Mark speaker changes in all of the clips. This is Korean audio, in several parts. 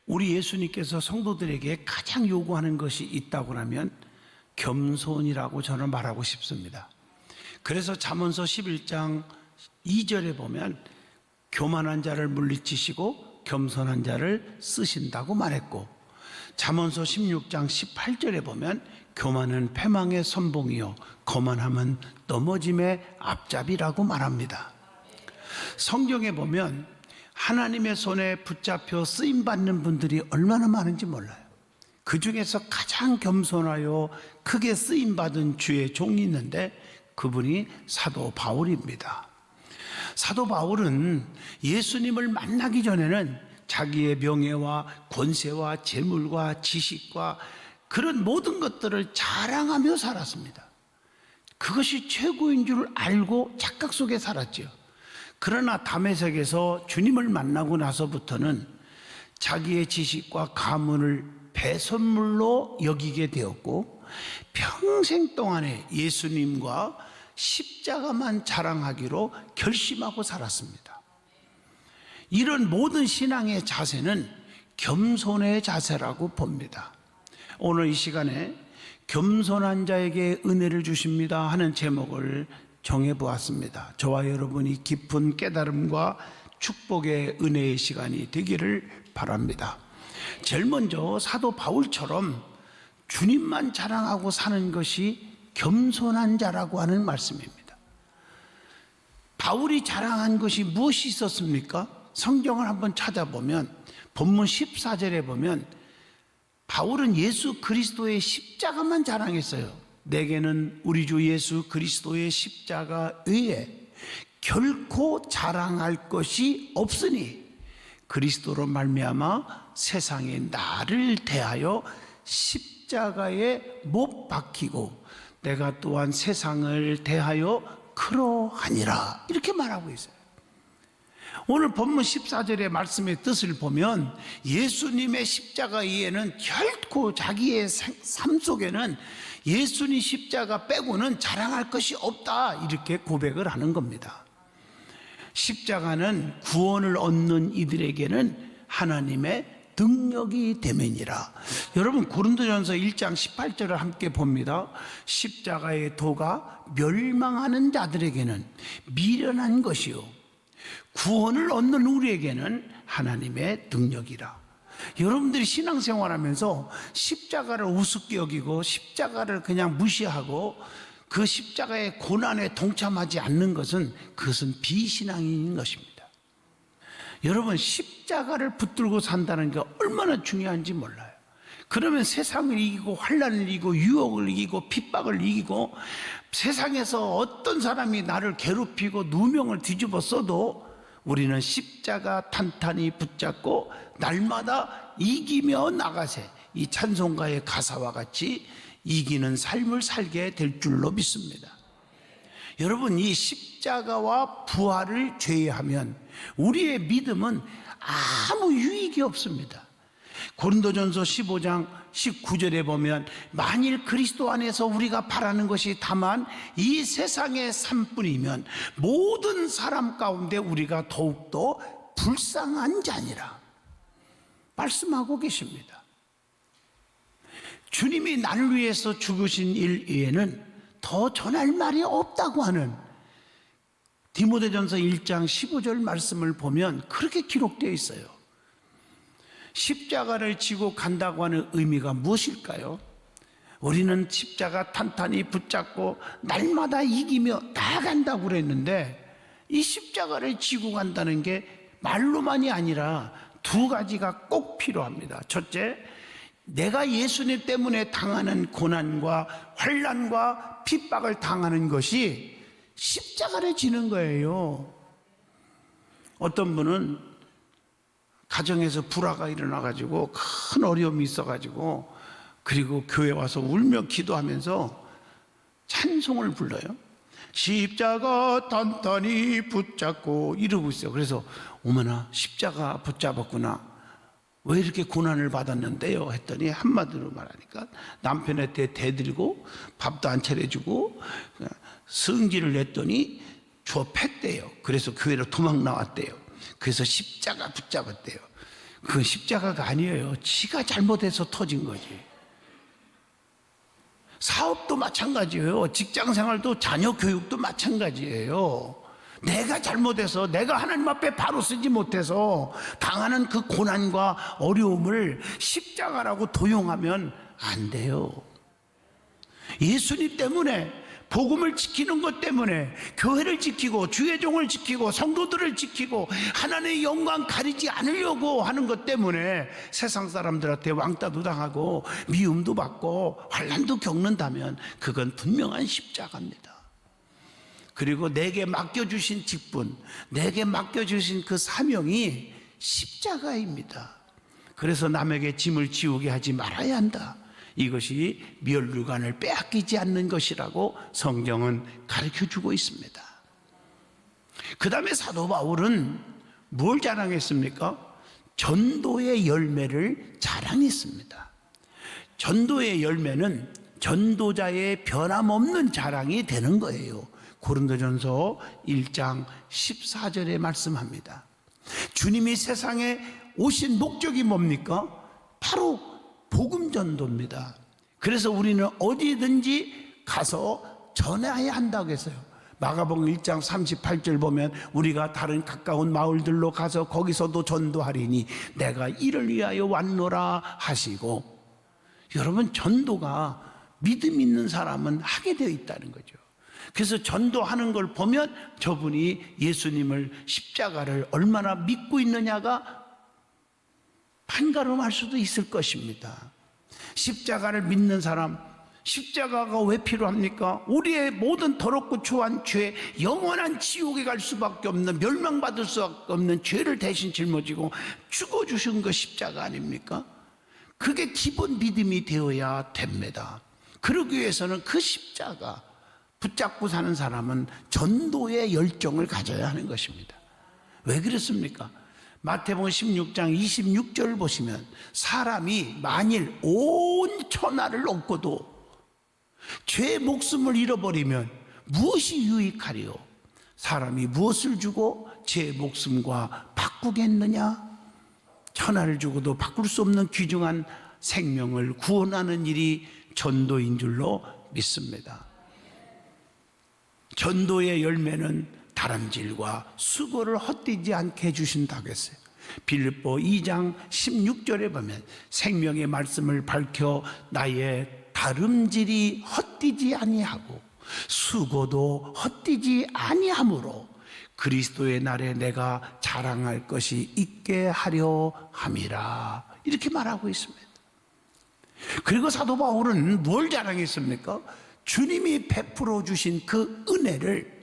Speaker 1: 우리 예수님께서 성도들에게 가장 요구하는 것이 있다고 하면 겸손이라고 저는 말하고 싶습니다. 그래서 잠언서 11장 2절에 보면 교만한 자를 물리치시고 겸손한 자를 쓰신다고 말했고, 잠언서 16장 18절에 보면 교만은 패망의 선봉이요 거만함은 넘어짐의 앞잡이라고 말합니다. 성경에 보면 하나님의 손에 붙잡혀 쓰임받는 분들이 얼마나 많은지 몰라요. 그 중에서 가장 겸손하여 크게 쓰임받은 주의 종이 있는데 그분이 사도 바울입니다. 사도 바울은 예수님을 만나기 전에는 자기의 명예와 권세와 재물과 지식과 그런 모든 것들을 자랑하며 살았습니다. 그것이 최고인 줄 알고 착각 속에 살았죠. 그러나 다메섹에서 주님을 만나고 나서부터는 자기의 지식과 가문을 배선물로 여기게 되었고, 평생 동안에 예수님과 십자가만 자랑하기로 결심하고 살았습니다. 이런 모든 신앙의 자세는 겸손의 자세라고 봅니다. 오늘 이 시간에 겸손한 자에게 은혜를 주십니다 하는 제목을 정해보았습니다. 저와 여러분이 깊은 깨달음과 축복의 은혜의 시간이 되기를 바랍니다. 제일 먼저 사도 바울처럼 주님만 자랑하고 사는 것이 겸손한 자라고 하는 말씀입니다. 바울이 자랑한 것이 무엇이 있었습니까? 성경을 한번 찾아보면 본문 14절에 보면 바울은 예수 그리스도의 십자가만 자랑했어요. 내게는 우리 주 예수 그리스도의 십자가 외에 결코 자랑할 것이 없으니 그리스도로 말미암아 세상에 나를 대하여 십자가에 못 박히고 내가 또한 세상을 대하여 그러하니라, 이렇게 말하고 있어요. 오늘 본문 14절의 말씀의 뜻을 보면 예수님의 십자가 이에는 결코 자기의 삶 속에는 예수님 십자가 빼고는 자랑할 것이 없다, 이렇게 고백을 하는 겁니다. 십자가는 구원을 얻는 이들에게는 하나님의 능력이 됨이니라. 여러분, 고린도전서 1장 18절을 함께 봅니다. 십자가의 도가 멸망하는 자들에게는 미련한 것이요 구원을 얻는 우리에게는 하나님의 능력이라. 여러분들이 신앙생활하면서 십자가를 우습게 여기고 십자가를 그냥 무시하고 그 십자가의 고난에 동참하지 않는 것은 그것은 비신앙인 것입니다. 여러분, 십자가를 붙들고 산다는 게 얼마나 중요한지 몰라요. 그러면 세상을 이기고 환난을 이기고 유혹을 이기고 핍박을 이기고 세상에서 어떤 사람이 나를 괴롭히고 누명을 뒤집어 써도 우리는 십자가 탄탄히 붙잡고 날마다 이기며 나가세, 이 찬송가의 가사와 같이 이기는 삶을 살게 될 줄로 믿습니다. 여러분, 이 십자가와 부활을 제외하면 우리의 믿음은 아무 유익이 없습니다. 고린도전서 15장 19절에 보면 만일 그리스도 안에서 우리가 바라는 것이 다만 이 세상의 삶뿐이면 모든 사람 가운데 우리가 더욱더 불쌍한 자니라 말씀하고 계십니다. 주님이 나를 위해서 죽으신 일 외에는 더 전할 말이 없다고 하는 디모데전서 1장 15절 말씀을 보면 그렇게 기록되어 있어요. 십자가를 지고 간다고 하는 의미가 무엇일까요? 우리는 십자가 탄탄히 붙잡고 날마다 이기며 나아간다고 그랬는데 이 십자가를 지고 간다는 게 말로만이 아니라 두 가지가 꼭 필요합니다. 첫째, 내가 예수님 때문에 당하는 고난과 환난과 핍박을 당하는 것이 십자가를 지는 거예요. 어떤 분은 가정에서 불화가 일어나가지고 큰 어려움이 있어가지고 그리고 교회 와서 울며 기도하면서 찬송을 불러요. 십자가 단단히 붙잡고 이러고 있어요. 그래서 어머나, 십자가 붙잡았구나, 왜 이렇게 고난을 받았는데요 했더니 한마디로 말하니까 남편한테 대들고 밥도 안 차려주고 성질을 냈더니 줘 팼대요. 그래서 교회로 도망 나왔대요. 그래서 십자가 붙잡았대요. 그건 십자가가 아니에요. 지가 잘못해서 터진 거지. 사업도 마찬가지예요. 직장 생활도 자녀 교육도 마찬가지예요. 내가 잘못해서, 내가 하나님 앞에 바로 쓰지 못해서 당하는 그 고난과 어려움을 십자가라고 도용하면 안 돼요. 예수님 때문에, 복음을 지키는 것 때문에, 교회를 지키고 주의 종을 지키고 성도들을 지키고 하나님의 영광 가리지 않으려고 하는 것 때문에 세상 사람들한테 왕따도 당하고 미움도 받고 환난도 겪는다면 그건 분명한 십자가입니다. 그리고 내게 맡겨주신 직분, 내게 맡겨주신 그 사명이 십자가입니다. 그래서 남에게 짐을 지우게 하지 말아야 한다. 이것이 멸류관을 빼앗기지 않는 것이라고 성경은 가르쳐주고 있습니다. 그 다음에 사도 바울은 뭘 자랑했습니까? 전도의 열매를 자랑했습니다. 전도의 열매는 전도자의 변함없는 자랑이 되는 거예요. 고린도전서 1장 14절에 말씀합니다. 주님이 세상에 오신 목적이 뭡니까? 바로 복음 전도입니다. 그래서 우리는 어디든지 가서 전해야 한다고 했어요. 마가복음 1장 38절 보면 우리가 다른 가까운 마을들로 가서 거기서도 전도하리니 내가 이를 위하여 왔노라 하시고, 여러분, 전도가 믿음 있는 사람은 하게 되어 있다는 거죠. 그래서 전도하는 걸 보면 저분이 예수님을, 십자가를 얼마나 믿고 있느냐가 판가름할 수도 있을 것입니다. 십자가를 믿는 사람, 십자가가 왜 필요합니까? 우리의 모든 더럽고 추한 죄, 영원한 지옥에 갈 수밖에 없는, 멸망받을 수밖에 없는 죄를 대신 짊어지고 죽어주신 거 십자가 아닙니까? 그게 기본 믿음이 되어야 됩니다. 그러기 위해서는 그 십자가 붙잡고 사는 사람은 전도의 열정을 가져야 하는 것입니다. 왜 그렇습니까? 마태복음 16장 26절 보시면 사람이 만일 온 천하를 얻고도 죄의 목숨을 잃어버리면 무엇이 유익하리요? 사람이 무엇을 주고 제 목숨과 바꾸겠느냐? 천하를 주고도 바꿀 수 없는 귀중한 생명을 구원하는 일이 전도인 줄로 믿습니다. 전도의 열매는 다람질과 수고를 헛되지 않게 해주신다고 했어요. 빌립보 2장 16절에 보면 생명의 말씀을 밝혀 나의 다름질이 헛되지 아니하고 수고도 헛되지 아니하므로 그리스도의 날에 내가 자랑할 것이 있게 하려 함이라, 이렇게 말하고 있습니다. 그리고 사도 바울은 뭘 자랑했습니까? 주님이 베풀어 주신 그 은혜를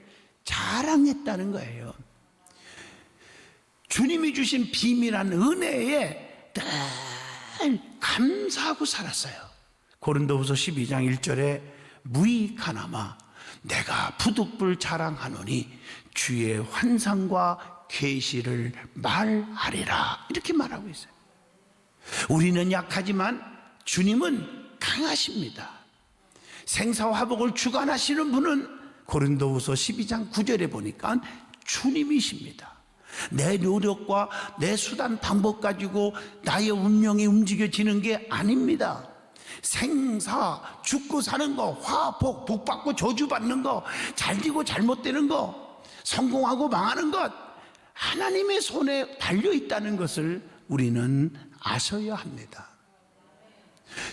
Speaker 1: 자랑했다는 거예요. 주님이 주신 비밀한 은혜에 늘 감사하고 살았어요. 고린도후서 12장 1절에 무익하나마 내가 부득불 자랑하노니 주의 환상과 계시를 말하리라, 이렇게 말하고 있어요. 우리는 약하지만 주님은 강하십니다. 생사화복을 주관하시는 분은 고린도후서 12장 9절에 보니까 주님이십니다. 내 노력과 내 수단 방법 가지고 나의 운명이 움직여지는 게 아닙니다. 생사, 죽고 사는 거, 화복, 복받고 저주받는 거, 잘되고 잘못되는 거, 성공하고 망하는 것, 하나님의 손에 달려있다는 것을 우리는 아셔야 합니다.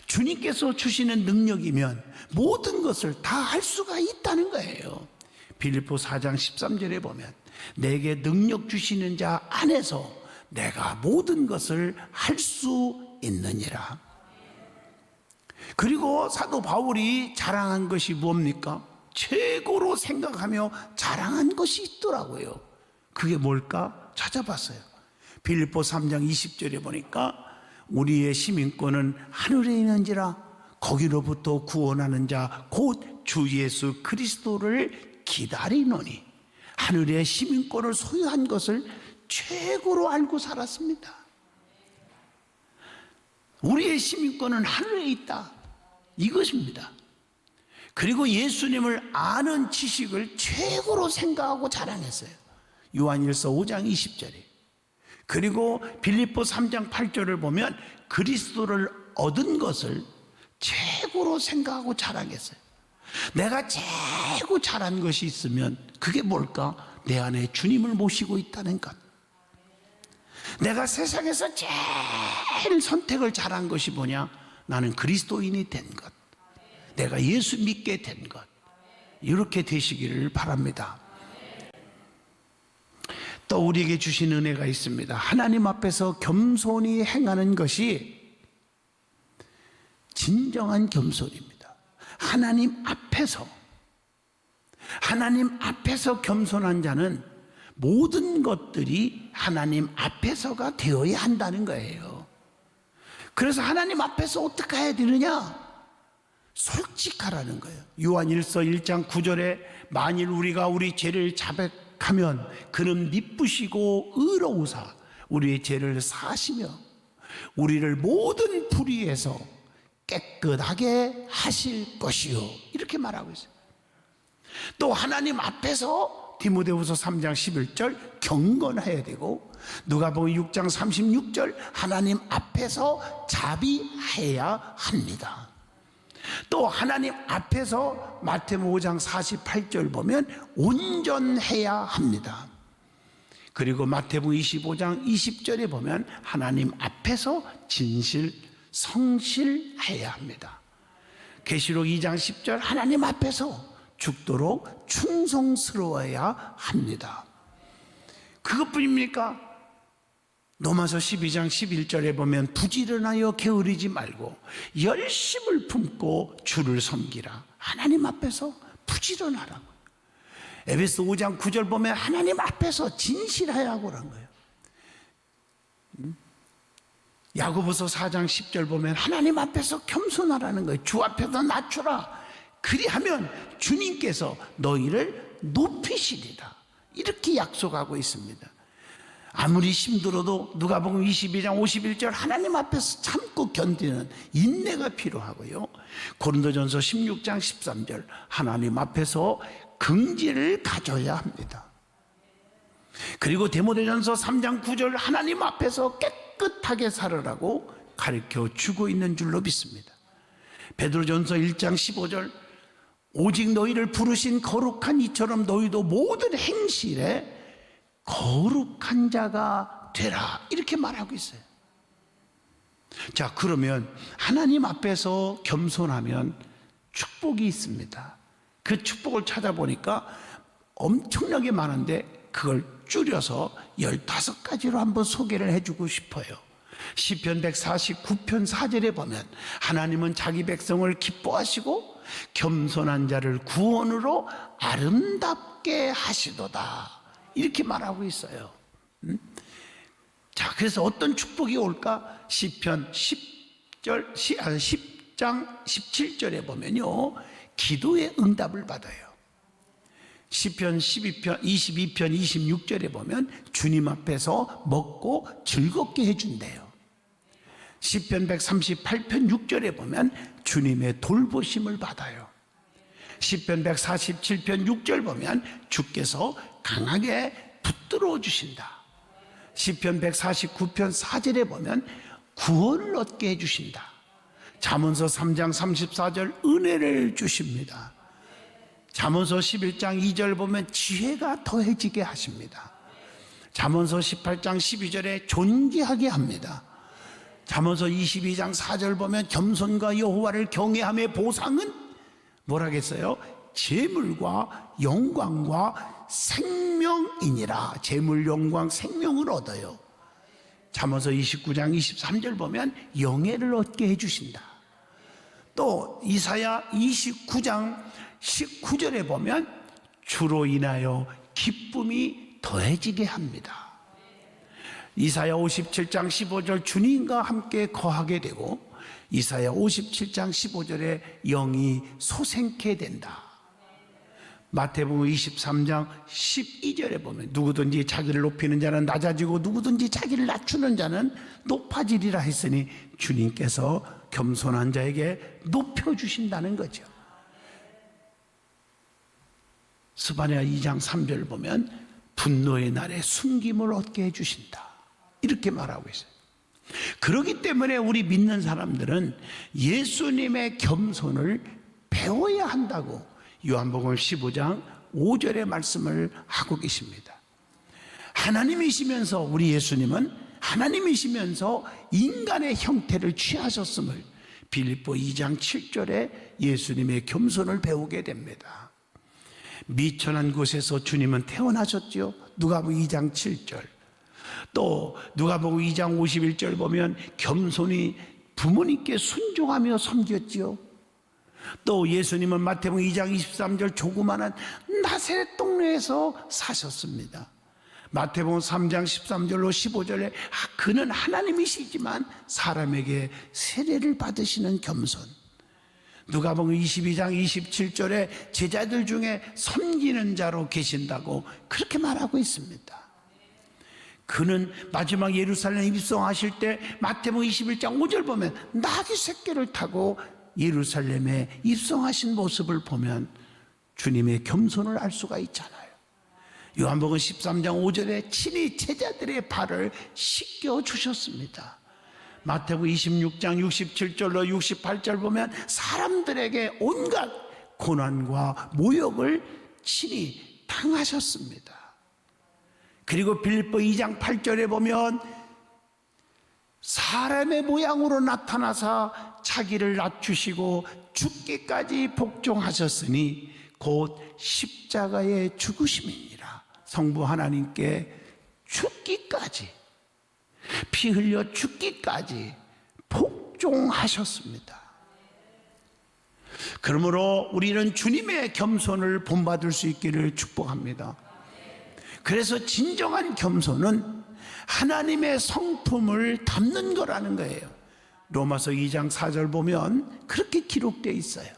Speaker 1: 주님께서 주시는 능력이면 모든 것을 다 할 수가 있다는 거예요. 빌립보 4장 13절에 보면 내게 능력 주시는 자 안에서 내가 모든 것을 할 수 있느니라. 그리고 사도 바울이 자랑한 것이 뭡니까? 최고로 생각하며 자랑한 것이 있더라고요. 그게 뭘까? 찾아봤어요. 빌립보 3장 20절에 보니까 우리의 시민권은 하늘에 있는지라 거기로부터 구원하는 자 곧 주 예수 그리스도를 기다리노니, 하늘의 시민권을 소유한 것을 최고로 알고 살았습니다. 우리의 시민권은 하늘에 있다, 이것입니다. 그리고 예수님을 아는 지식을 최고로 생각하고 자랑했어요. 요한일서 5장 20절에 그리고 빌립보 3장 8절을 보면 그리스도를 얻은 것을 최고로 생각하고 자랑했어요. 내가 최고 잘한 것이 있으면 그게 뭘까? 내 안에 주님을 모시고 있다는 것. 내가 세상에서 제일 선택을 잘한 것이 뭐냐? 나는 그리스도인이 된 것. 내가 예수 믿게 된 것. 이렇게 되시기를 바랍니다. 또 우리에게 주신 은혜가 있습니다. 하나님 앞에서 겸손히 행하는 것이 진정한 겸손입니다. 하나님 앞에서 겸손한 자는 모든 것들이 하나님 앞에서가 되어야 한다는 거예요. 그래서 하나님 앞에서 어떻게 해야 되느냐? 솔직하라는 거예요. 요한일서 1장 9절에 만일 우리가 우리 죄를 자백하면 그는 미쁘시고 의로우사 우리의 죄를 사하시며 우리를 모든 불의에서 깨끗하게 하실 것이요. 이렇게 말하고 있어요. 또 하나님 앞에서 디모데후서 3장 11절 경건해야 되고 누가복음 6장 36절 하나님 앞에서 자비해야 합니다. 또 하나님 앞에서 마태복음 5장 48절 보면 온전해야 합니다. 그리고 마태복음 25장 20절에 보면 하나님 앞에서 진실, 성실해야 합니다. 계시록 2장 10절 하나님 앞에서 죽도록 충성스러워야 합니다. 그것뿐입니까? 로마서 12장 11절에 보면 부지런하여 게으르지 말고 열심을 품고 주를 섬기라. 하나님 앞에서 부지런하라고. 에베소 5장 9절 보면 하나님 앞에서 진실해야 하고 그런 거예요. 야고보서 4장 10절 보면 하나님 앞에서 겸손하라는 거예요. 주 앞에서 낮추라. 그리하면 주님께서 너희를 높이시리라. 이렇게 약속하고 있습니다. 아무리 힘들어도 누가복음 22장 51절 하나님 앞에서 참고 견디는 인내가 필요하고요. 고린도전서 16장 13절 하나님 앞에서 긍지를 가져야 합니다. 그리고 디모데전서 3장 9절 하나님 앞에서 깨끗하게 살으라고 가르쳐 주고 있는 줄로 믿습니다. 베드로전서 1장 15절 오직 너희를 부르신 거룩한 이처럼 너희도 모든 행실에 거룩한 자가 되라. 이렇게 말하고 있어요. 자, 그러면 하나님 앞에서 겸손하면 축복이 있습니다. 그 축복을 찾아보니까 엄청나게 많은데 그걸 줄여서 15가지로 한번 소개를 해주고 싶어요. 시편 149편 4절에 보면 하나님은 자기 백성을 기뻐하시고 겸손한 자를 구원으로 아름답게 하시도다. 이렇게 말하고 있어요. 자, 그래서 어떤 축복이 올까? 시편 10장 17절에 보면요, 기도의 응답을 받아요. 시편 22편 26절에 보면 주님 앞에서 먹고 즐겁게 해준대요. 시편 138편 6절에 보면 주님의 돌보심을 받아요. 시편 147편 6절 보면 주께서 강하게 붙들어 주신다. 시편 149편 4절에 보면 구원을 얻게 해주신다. 잠언서 3장 34절 은혜를 주십니다. 잠언서 11장 2절 보면 지혜가 더해지게 하십니다. 잠언서 18장 12절에 존귀하게 합니다. 잠언서 22장 4절 보면 겸손과 여호와를 경외함의 보상은 뭐라겠어요? 재물과 영광과 생명이니라. 재물, 영광, 생명을 얻어요. 잠언서 29장 23절 보면 영예를 얻게 해주신다. 또 이사야 29장 19절에 보면 주로 인하여 기쁨이 더해지게 합니다. 이사야 57장 15절 주님과 함께 거하게 되고 이사야 57장 15절에 영이 소생케 된다. 마태복음 23장 12절에 보면 누구든지 자기를 높이는 자는 낮아지고 누구든지 자기를 낮추는 자는 높아지리라 했으니 주님께서 겸손한 자에게 높여주신다는 거죠. 스바냐 2장 3절 보면 분노의 날에 숨김을 얻게 해주신다. 이렇게 말하고 있어요. 그렇기 때문에 우리 믿는 사람들은 예수님의 겸손을 배워야 한다고 요한복음 15장 5절의 말씀을 하고 계십니다. 하나님이시면서 우리 예수님은 하나님이시면서 인간의 형태를 취하셨음을 빌립보 2장 7절에 예수님의 겸손을 배우게 됩니다. 미천한 곳에서 주님은 태어나셨죠. 누가복음 2장 7절. 또 누가복음 2장 51절 보면 겸손히 부모님께 순종하며 섬겼지요. 또 예수님은 마태복음 2장 23절 조그마한 나사렛 동네에서 사셨습니다. 마태복음 3장 13절로 15절에 그는 하나님이시지만 사람에게 세례를 받으시는 겸손. 누가복음 22장 27절에 제자들 중에 섬기는 자로 계신다고 그렇게 말하고 있습니다. 그는 마지막 예루살렘에 입성하실 때 마태복음 21장 5절 보면 나귀 새끼를 타고 예루살렘에 입성하신 모습을 보면 주님의 겸손을 알 수가 있잖아요. 요한복음 13장 5절에 친히 제자들의 발을 씻겨 주셨습니다. 마태복음 26장 67절로 68절 보면 사람들에게 온갖 고난과 모욕을 친히 당하셨습니다. 그리고 빌립보 2장 8절에 보면 사람의 모양으로 나타나사 자기를 낮추시고 죽기까지 복종하셨으니 곧 십자가의 죽으심이니라. 성부 하나님께 죽기까지, 피 흘려 죽기까지 복종하셨습니다. 그러므로 우리는 주님의 겸손을 본받을 수 있기를 축복합니다. 그래서 진정한 겸손은 하나님의 성품을 담는 거라는 거예요. 로마서 2장 4절 보면 그렇게 기록되어 있어요.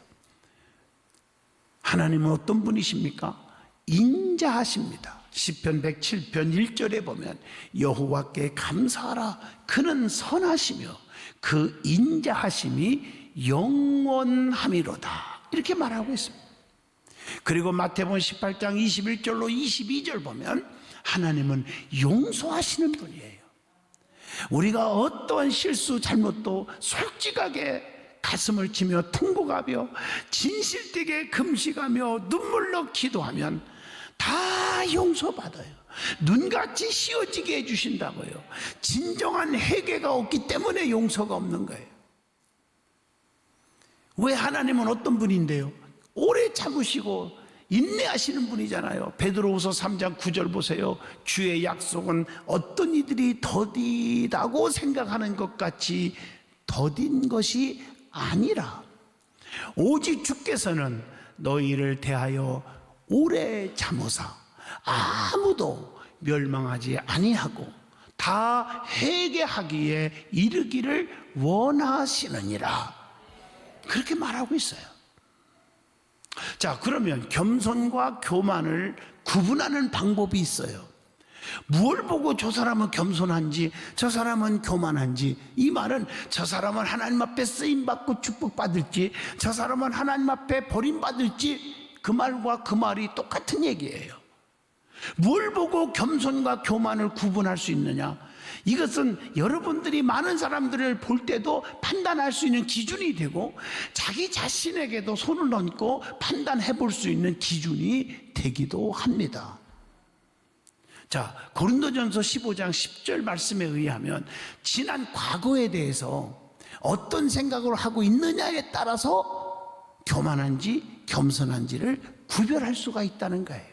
Speaker 1: 하나님은 어떤 분이십니까? 인자하십니다. 시편 107편 1절에 보면 여호와께 감사하라. 그는 선하시며 그 인자하심이 영원함이로다. 이렇게 말하고 있습니다. 그리고 마태복음 18장 21절로 22절 보면 하나님은 용서하시는 분이에요. 우리가 어떠한 실수 잘못도 솔직하게 가슴을 치며 통곡하며 진실되게 금식하며 눈물로 기도하면 다 용서받아요. 눈같이 씌어지게 해주신다고요. 진정한 회개가 없기 때문에 용서가 없는 거예요. 왜? 하나님은 어떤 분인데요? 오래 참으시고 인내하시는 분이잖아요. 베드로후서 3장 9절 보세요. 주의 약속은 어떤 이들이 더디다고 생각하는 것 같이 더딘 것이 아니라 오직 주께서는 너희를 대하여 오래 참으사 아무도 멸망하지 아니하고 다 회개하기에 이르기를 원하시느니라. 그렇게 말하고 있어요. 자, 그러면 겸손과 교만을 구분하는 방법이 있어요. 무엇을 보고 저 사람은 겸손한지 저 사람은 교만한지, 이 말은 저 사람은 하나님 앞에 쓰임받고 축복받을지 저 사람은 하나님 앞에 버림받을지 그 말과 그 말이 똑같은 얘기예요. 뭘 보고 겸손과 교만을 구분할 수 있느냐? 이것은 여러분들이 많은 사람들을 볼 때도 판단할 수 있는 기준이 되고 자기 자신에게도 손을 얹고 판단해 볼 수 있는 기준이 되기도 합니다. 자, 고린도전서 15장 10절 말씀에 의하면 지난 과거에 대해서 어떤 생각을 하고 있느냐에 따라서 교만한지 겸손한지를 구별할 수가 있다는 거예요.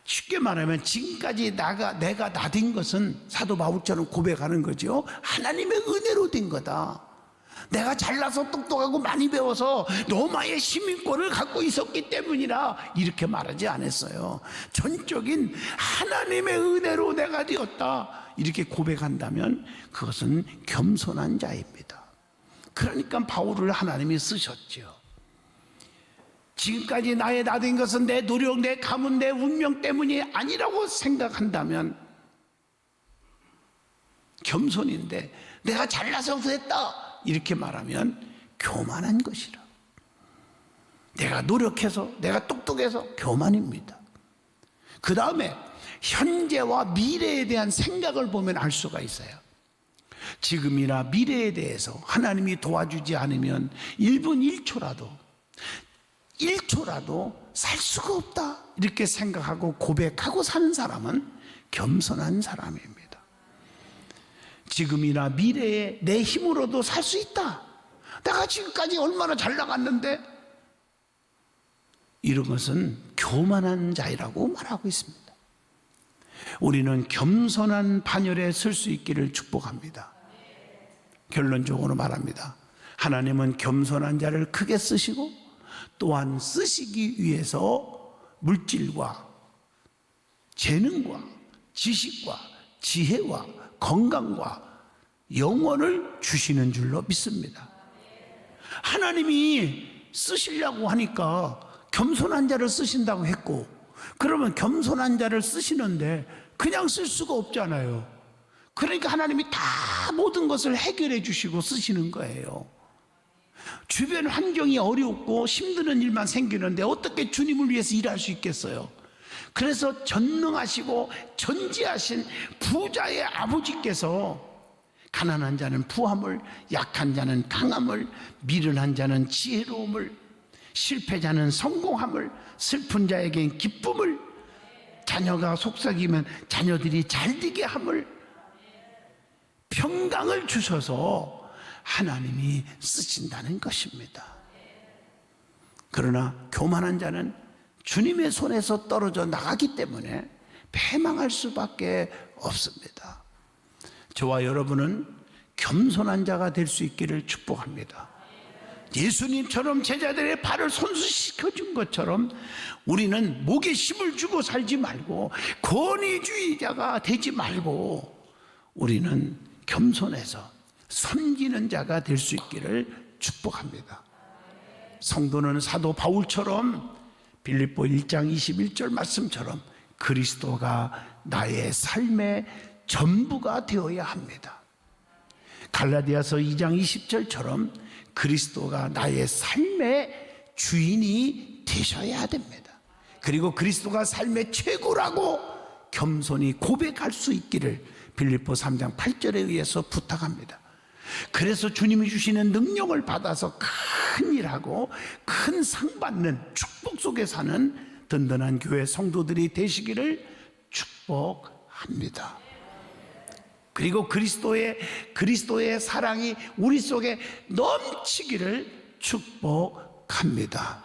Speaker 1: 쉽게 말하면 지금까지 내가 나된 것은 사도 바울처럼 고백하는 거죠. 하나님의 은혜로 된 거다. 내가 잘나서 똑똑하고 많이 배워서 로마의 시민권을 갖고 있었기 때문이라 이렇게 말하지 않았어요. 전적인 하나님의 은혜로 내가 되었다 이렇게 고백한다면 그것은 겸손한 자입니다. 그러니까 바울을 하나님이 쓰셨죠. 지금까지 나의 나된 것은 내 노력, 내 가문, 내 운명 때문이 아니라고 생각한다면 겸손인데 내가 잘나서 됐다 이렇게 말하면 교만한 것이라. 내가 노력해서 내가 똑똑해서 교만입니다. 그 다음에 현재와 미래에 대한 생각을 보면 알 수가 있어요. 지금이나 미래에 대해서 하나님이 도와주지 않으면 1분 1초라도 살 수가 없다 이렇게 생각하고 고백하고 사는 사람은 겸손한 사람입니다. 지금이나 미래에 내 힘으로도 살 수 있다. 내가 지금까지 얼마나 잘 나갔는데, 이런 것은 교만한 자이라고 말하고 있습니다. 우리는 겸손한 반열에 설 수 있기를 축복합니다. 결론적으로 말합니다. 하나님은 겸손한 자를 크게 쓰시고 또한 쓰시기 위해서 물질과 재능과 지식과 지혜와 건강과 영혼을 주시는 줄로 믿습니다. 하나님이 쓰시려고 하니까 겸손한 자를 쓰신다고 했고, 그러면 겸손한 자를 쓰시는데 그냥 쓸 수가 없잖아요. 그러니까 하나님이 다 모든 것을 해결해 주시고 쓰시는 거예요. 주변 환경이 어렵고 힘드는 일만 생기는데 어떻게 주님을 위해서 일할 수 있겠어요? 그래서 전능하시고 전지하신 부자의 아버지께서 가난한 자는 부함을, 약한 자는 강함을, 미련한 자는 지혜로움을, 실패자는 성공함을, 슬픈 자에겐 기쁨을, 자녀가 속삭이면 자녀들이 잘되게 함을, 평강을 주셔서 하나님이 쓰신다는 것입니다. 그러나 교만한 자는 주님의 손에서 떨어져 나가기 때문에 패망할 수밖에 없습니다. 저와 여러분은 겸손한 자가 될 수 있기를 축복합니다. 예수님처럼 제자들의 발을 손수시켜준 것처럼 우리는 목에 힘을 주고 살지 말고 권위주의자가 되지 말고 우리는 겸손해서 섬기는 자가 될 수 있기를 축복합니다. 성도는 사도 바울처럼 빌립보 1장 21절 말씀처럼 그리스도가 나의 삶의 전부가 되어야 합니다. 갈라디아서 2장 20절처럼 그리스도가 나의 삶의 주인이 되셔야 됩니다. 그리고 그리스도가 삶의 최고라고 겸손히 고백할 수 있기를 빌립보 3장 8절에 의해서 부탁합니다. 그래서 주님이 주시는 능력을 받아서 큰 일하고 큰 상 받는 축복 속에 사는 든든한 교회 성도들이 되시기를 축복합니다. 그리고 그리스도의 사랑이 우리 속에 넘치기를 축복합니다.